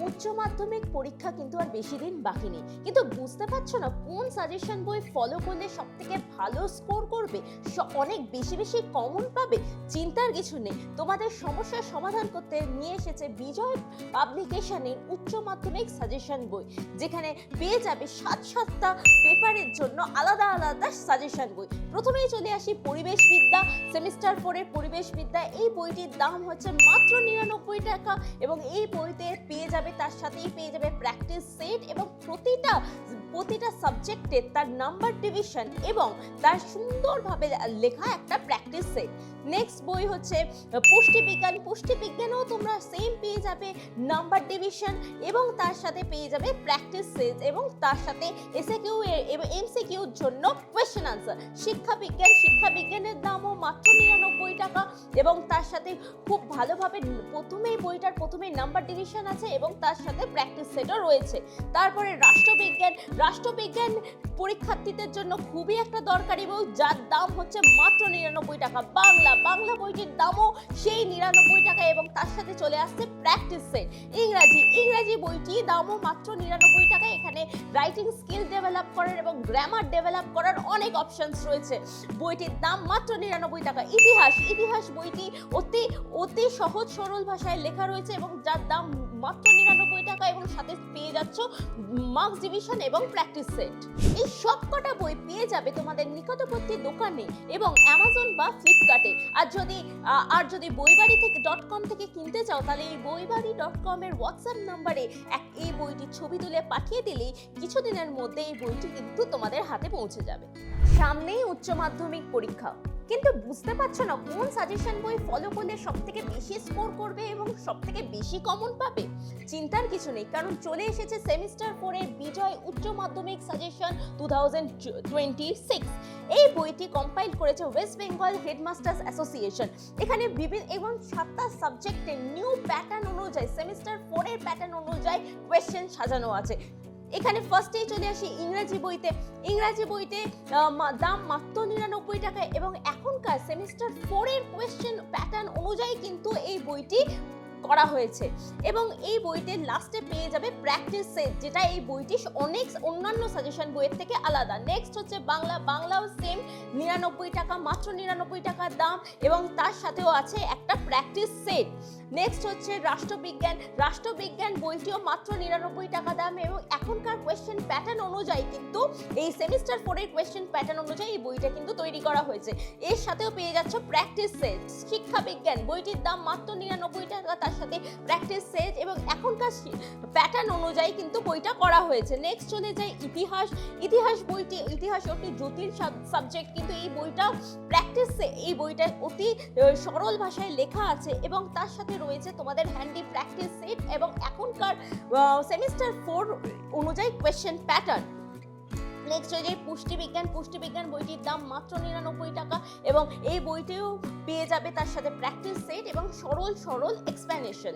উচ্চ মাধ্যমিক পরীক্ষা কিন্তু আর বেশি দিন বাকি নেই, কিন্তু বুঝতে পারছো না কোন সাজেশন বই ফলো করলে সব থেকে ভালো স্কোর করবে, অনেক বেশি বেশি কমন পাবে। চিন্তার কিছু নেই, তোমাদের সমস্যার সমাধান করতে নিয়ে এসেছে বিজয় পাবলিকেশনের উচ্চ মাধ্যমিক সাজেশন বই, যেখানে পেয়ে যাবে সাতটা পেপারের জন্য আলাদা আলাদা সাজেশন বই। প্রথমেই চলে আসি পরিবেশবিদ্যা, সেমিস্টার 4 এর পরিবেশবিদ্যা। এই বইটির দাম হচ্ছে মাত্র 99 টাকা এবং এই বইতে পেয়ে যাবে, তার সাথেই পেয়ে যাবে প্র্যাকটিস সেট এবং প্রতিটা সাবজেক্টে তার নাম্বার ডিভিশন এবং তার সুন্দরভাবে লেখা একটা প্র্যাকটিস সেট। নেক্সট বই হচ্ছে পুষ্টিবিজ্ঞান। পুষ্টিবিজ্ঞানেও তোমরা সেম পেয়ে যাবে নাম্বার ডিভিশন এবং তার সাথে পেয়ে যাবে প্র্যাকটিস সেট এবং তার সাথে এসএকিউ এবং এমসিকিউর জন্য কোয়েশ্চেন আনসার। শিক্ষাবিজ্ঞানের দামও মাত্র 99 টাকা এবং তার সাথে খুব ভালোভাবে প্রথমেই নাম্বার ডিভিশন আছে এবং তার সাথে প্র্যাকটিস সেটও রয়েছে। তারপরে রাষ্ট্রবিজ্ঞান পরীক্ষার্থীদের জন্য খুবই একটা দরকারি বই, যার দাম হচ্ছে মাত্র 99 টাকা। বাংলা বইটির দামও সেই 99 টাকা এবং তার সাথে চলে আসছে প্র্যাকটিস সেট। ইংরাজি বইটি দামও মাত্র 99 টাকা। এখানে রাইটিং স্কিল ডেভেলপ করার এবং গ্রামার ডেভেলপ করার অনেক অপশনস রয়েছে। বইটির দাম মাত্র 99 টাকা। ইতিহাস বইটি অতি সহজ সরল ভাষায় লেখা রয়েছে এবং যার দাম মাত্র 99 টাকা এবং সাথে পেয়ে যাচ্ছ মার্কস ডিভিশন এবং প্র্যাকটিস সেট। এই সবকটা বই পেয়ে যাবে তোমাদের নিকটবর্তী দোকানে এবং অ্যামাজন বা ফ্লিপকার্টে। আর যদি বইবাড়ি.com থেকে কিনতে চাও তাহলে এই বইবাড়ি.com এর হোয়াটসঅ্যাপ নাম্বারে এই বইটির ছবি তুলে পাঠিয়ে দিলেই কিছুদিনের মধ্যে এই বইটি কিন্তু তোমাদের হাতে পৌঁছে যাবে। সামনেই উচ্চ মাধ্যমিক পরীক্ষা, কিন্তু বুঝতে পারছো না কোন সাজেশন বই ফলো করলে সব থেকে বেশি স্কোর করবে এবং সব থেকে বেশি কমন পাবে। চিন্তার কিছু নেই, কারণ চলে এসেছে সেমিস্টার 4 এর বিজয় উচ্চ মাধ্যমিক সাজেশন 2026। এই বইটি কম্পাইল করেছে ওয়েস্ট বেঙ্গল হেডমাস্টার্স অ্যাসোসিয়েশন। এখানে এবং 7টা সাবজেক্টে নিউ প্যাটার্ন অনুযায়ী সেমিস্টার 4 এর প্যাটার্ন অনুযায়ী কোয়েশ্চেন সাজানো আছে। এখানে ফার্স্টেই চলে আসি ইংরাজি বইতে দাম মাত্র 99 টাকা এবং এখনকার সেমিস্টার 4 এর কোয়েশ্চেন প্যাটার্ন অনুযায়ী কিন্তু এই বইটি করা হয়েছে এবং এই বইতে লাস্টে পেয়ে যাবে প্র্যাকটিস সেট, যেটা এই বইটি অনেক অন্যান্য সাজেশন বইয়ের থেকে আলাদা। নেক্সট হচ্ছে বাংলাও সেম 99 টাকা, মাত্র 99 টাকার দাম এবং তার সাথেও আছে একটা প্র্যাকটিস সেট। নেক্সট হচ্ছে রাষ্ট্রবিজ্ঞান বইটিও মাত্র 99 টাকা দাম এবং এখনকার কোয়েশ্চেন প্যাটার্ন অনুযায়ী কিন্তু এই সেমিস্টার 4 এর কোয়েশ্চেন প্যাটার্ন অনুযায়ী এই বইটা কিন্তু তৈরি করা হয়েছে। এর সাথেও পেয়ে যাচ্ছ প্র্যাকটিস সেট। শিক্ষাবিজ্ঞান বইটির দাম মাত্র 99 টাকা, তার সাথে প্র্যাকটিস সেট এবং এখনকার প্যাটার্ন অনুযায়ী কিন্তু বইটা করা হয়েছে। নেক্সট চলে যায় ইতিহাস বইটি অতি জটিল সাবজেক্ট, কিন্তু এই বইটা এই বইটা অতি সরল ভাষায় লেখা আছে এবং তার সাথে রয়েছে তোমাদের হ্যান্ডি প্র্যাকটিস সেট এবং এখনকার সেমিস্টার 4 অনুযায়ী কোয়েশ্চেন প্যাটার্ন। নেক্সট হয়ে যায় পুষ্টিবিজ্ঞান বইটির দাম মাত্র 99 টাকা এবং এই বইটিও পেয়ে যাবে তার সাথে প্র্যাকটিস সেট এবং সরল এক্সপ্লেনেশন।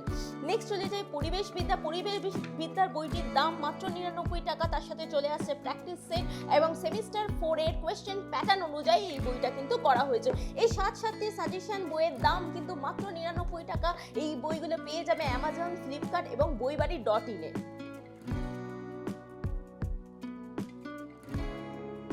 নেক্সট চলে যায় পরিবেশবিদ্যার বইটির দাম মাত্র 99 টাকা, তার সাথে চলে আসছে প্র্যাকটিস সেট এবং সেমিস্টার 4 এর কোয়েশ্চেন প্যাটার্ন অনুযায়ী এই বইটা কিন্তু করা হয়েছে। এই 7টি সাজেশন বইয়ের দাম কিন্তু মাত্র 99 টাকা। এই বইগুলো পেয়ে যাবে অ্যামাজন, ফ্লিপকার্ট এবং বইবাড়ি.in এ।